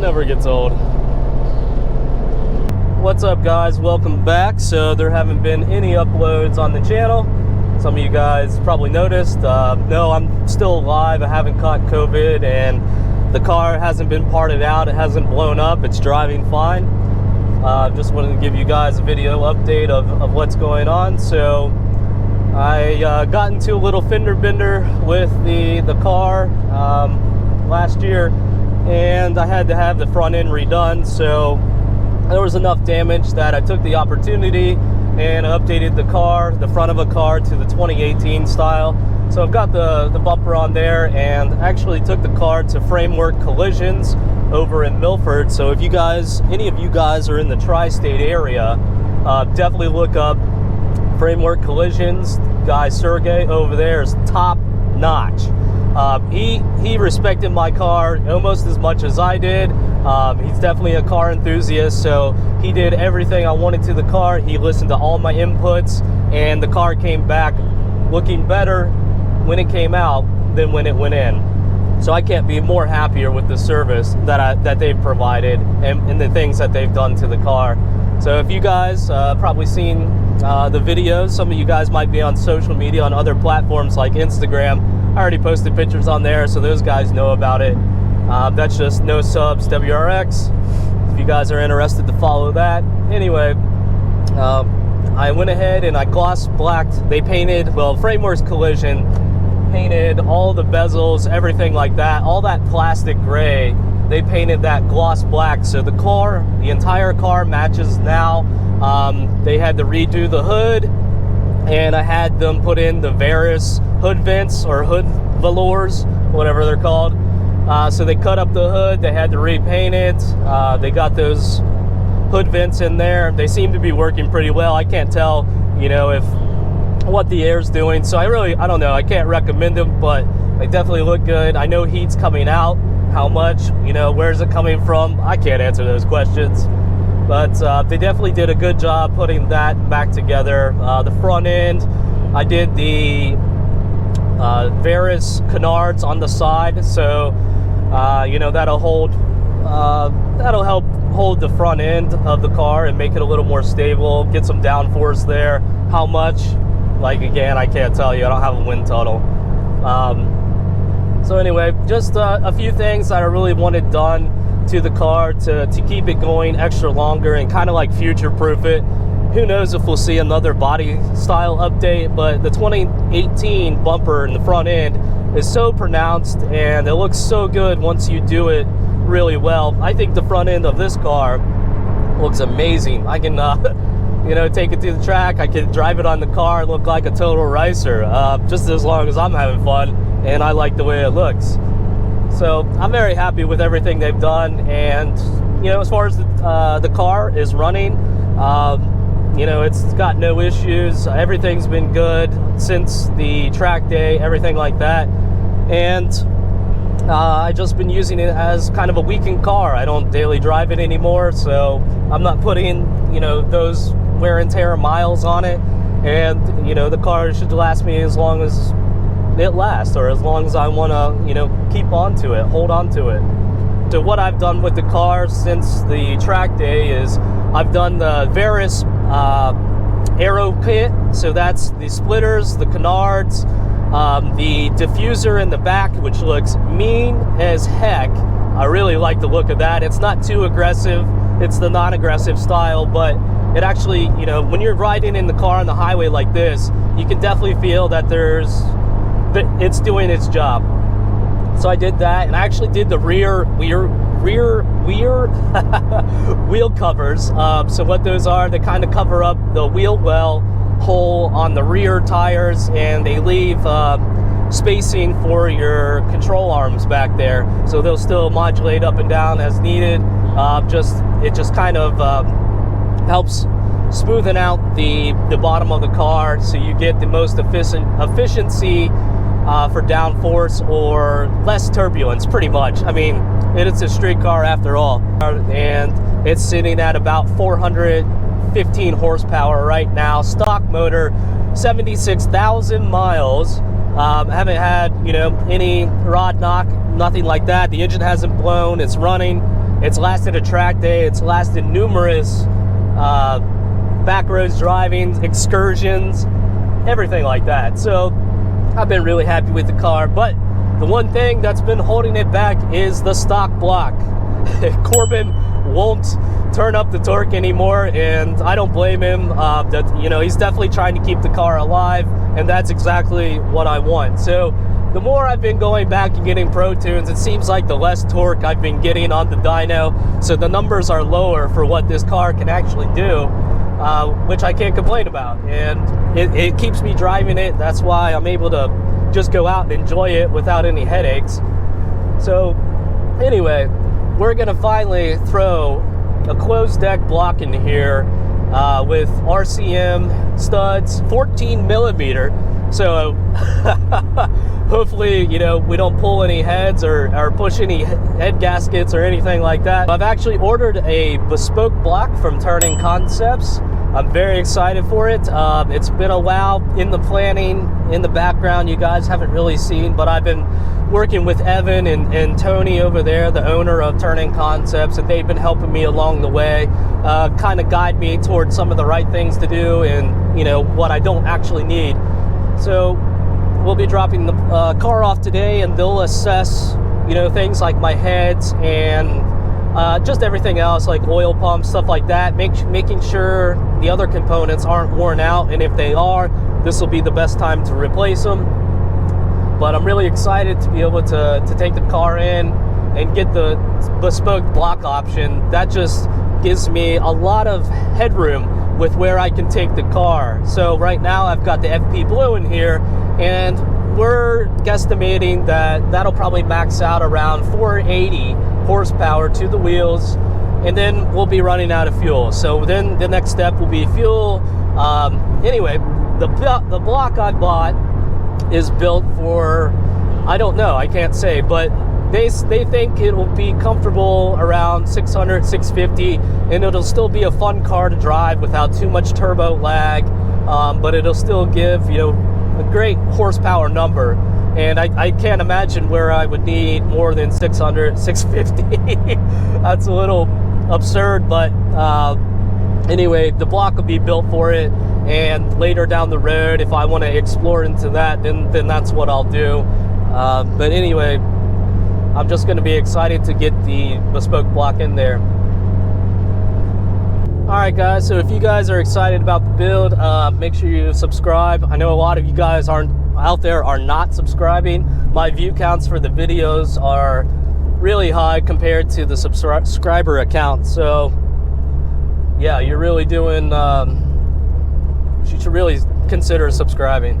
never gets old. What's up, guys? Welcome back. So there haven't been any uploads on the channel. Some of you guys probably noticed. No, I'm still alive. I haven't caught COVID, and the car hasn't been parted out. It hasn't blown up. It's driving fine. Just wanted to give you guys a video update of what's going on. So I got into a little fender bender with the car last year, and I had to have the front end redone. So there was enough damage that I took the opportunity and updated the car, the front of a car, to the 2018 style. So I've got the bumper on there, and actually took the car to Framework Collisions over in Milford. So if you guys, any of you guys are in the tri-state area, definitely look up Framework Collisions. Guy Sergey over there is top notch. He respected my car almost as much as I did. He's definitely a car enthusiast, so he did everything I wanted to the car. He listened to all my inputs, and the car came back looking better when it came out than when it went in. So I can't be more happier with the service that they've provided and the things that they've done to the car. So if you guys probably seen the videos, some of you guys might be on social media on other platforms like Instagram. I already posted pictures on there, so those guys know about it. That's just nosubswrx if you guys are interested to follow that. Anyway, I went ahead and I gloss blacked. They painted, well, Frameworks Collision painted all the bezels, everything like that, all that plastic gray. They painted that gloss black, so the car, the entire car matches now. They had to redo the hood, and I had them put in the various hood vents or hood velours, whatever they're called. So they cut up the hood, they had to repaint it. They got those hood vents in there. They seem to be working pretty well. I can't tell, you know, if what the air's doing. So I don't know. I can't recommend them, but they definitely look good. I know heat's coming out. How much, you know, where's it coming from? I can't answer those questions. But they definitely did a good job putting that back together. The front end, I did the various canards on the side, so you know, that'll help hold the front end of the car and make it a little more stable, get some downforce there. How much, like, again, I can't tell you. I don't have a wind tunnel. So anyway, just a few things that I really wanted done to the car to keep it going extra longer and kind of like future-proof it. Who knows if we'll see another body style update, but the 2018 bumper in the front end is so pronounced, and it looks so good once you do it really well. I think the front end of this car looks amazing. I can you know, take it to the track. I can drive it on the car and look like a total racer, just as long as I'm having fun and I like the way it looks. So I'm very happy with everything they've done, and you know, as far as the car is running, you know, it's got no issues. Everything's been good since the track day, everything like that. And I've just been using it as kind of a weekend car. I don't daily drive it anymore, so I'm not putting, you know, those wear and tear miles on it. And, you know, the car should last me as long as it lasts, or as long as I want to, you know, keep on to it, hold on to it. So what I've done with the car since the track day is I've done the various aero kit. So that's the splitters, the canards, the diffuser in the back, which looks mean as heck. I really like the look of that. It's not too aggressive. It's the non-aggressive style, but it actually, you know, when you're riding in the car on the highway like this, you can definitely feel that it's doing its job. So I did that, and I actually did the rear wheel covers. So what those are, they kind of cover up the wheel well hole on the rear tires, and they leave spacing for your control arms back there, so they'll still modulate up and down as needed. It just kind of helps smoothen out the bottom of the car, so you get the most efficiency for downforce or less turbulence, pretty much. I mean, it's a street car after all, and it's sitting at about 415 horsepower right now. Stock motor, 76,000 miles. Haven't had, you know, any rod knock, nothing like that. The engine hasn't blown. It's running. It's lasted a track day. It's lasted numerous back roads driving, excursions, everything like that. So I've been really happy with the car, but the one thing that's been holding it back is the stock block. Corbin won't turn up the torque anymore, and I don't blame him. He's definitely trying to keep the car alive, and that's exactly what I want. So the more I've been going back and getting Pro Tunes, it seems like the less torque I've been getting on the dyno, so the numbers are lower for what this car can actually do, which I can't complain about, and it keeps me driving it. That's why I'm able to just go out and enjoy it without any headaches. So anyway, we're gonna finally throw a closed deck block in here with RCM studs, 14 millimeter. So hopefully, we don't pull any heads or push any head gaskets or anything like that. I've actually ordered a bespoke block from Turnin Concepts. I'm very excited for it. It's been a while in the planning, in the background, you guys haven't really seen, but I've been working with Evan and Tony over there, the owner of Turnin Concepts, and they've been helping me along the way, kind of guide me towards some of the right things to do and, what I don't actually need. So we'll be dropping the car off today, and they'll assess, things like my heads and just everything else, like oil pumps, stuff like that, making sure the other components aren't worn out, and if they are, this will be the best time to replace them. But I'm really excited to be able to take the car in and get the bespoke block option. That just gives me a lot of headroom with where I can take the car. So right now I've got the FP Blue in here, and we're guesstimating that that'll probably max out around 480 horsepower to the wheels, and then we'll be running out of fuel. So then the next step will be fuel. Anyway, the block I bought is built for, I don't know, I can't say, but they think it will be comfortable around 600, 650, and it'll still be a fun car to drive without too much turbo lag, but it'll still give, a great horsepower number. And I can't imagine where I would need more than 600, 650. That's a little absurd, but anyway, the block will be built for it, and later down the road, if I want to explore into that, then that's what I'll do. But anyway, I'm just going to be excited to get the bespoke block in there. Alright guys, so if you guys are excited about the build, make sure you subscribe. I know a lot of you guys are not subscribing. My view counts for the videos are really high compared to the subscriber account. So yeah, you're really doing, you should really consider subscribing.